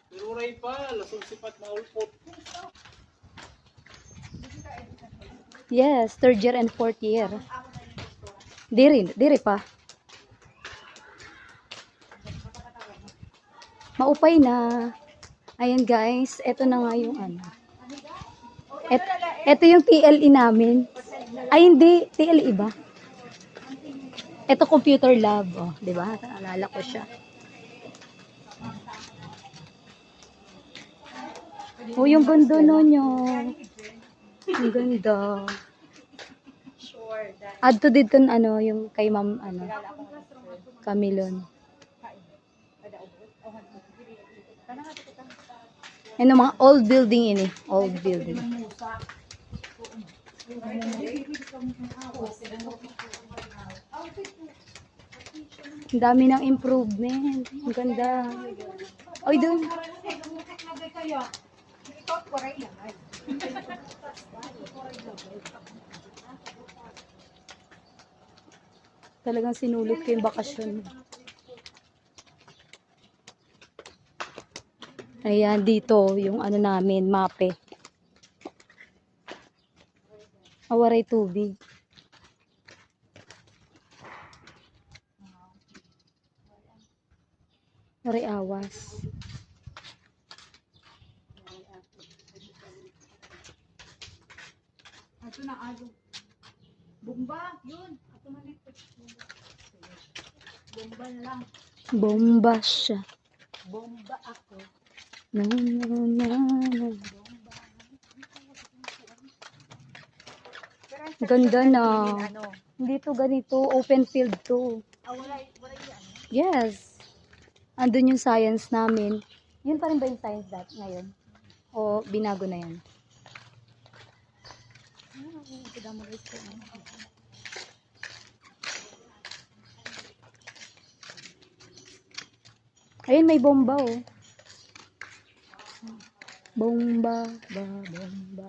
Pero ray pa, lasong sipat maulpot. Yes, third year and fourth year. Diri pa. Maupay na. Ayan guys, eto na nga yung ano. Eto yung TLE namin. Ay hindi, TLE iba. Eto computer lab, oh, 'di ba? Naalala ko siya. Oh, yung ganda nun yun. Ang ganda. Add to dito ano, yung kay ma'am, ano, Camilon. Ano mga old building ini, old building. Ang dami ng improvement. Ang ganda. Oy, doon. Talagang sinulit ko yung bakasyon. Ayan, dito, yung ano namin, mape. Awaray tubig. Awaray awas. Ito na alo. Bomba, yun. Ito malipat. Bomba na lang. Bomba siya. Bomba ako. No. Ganda na. Hindi to ganito. Open field to. Wala yan. Yes. Andun yung science namin. Yun pa rin ba yung science that ngayon? O binago na yan? Ayun, may bomba oh. Bomba, bomba.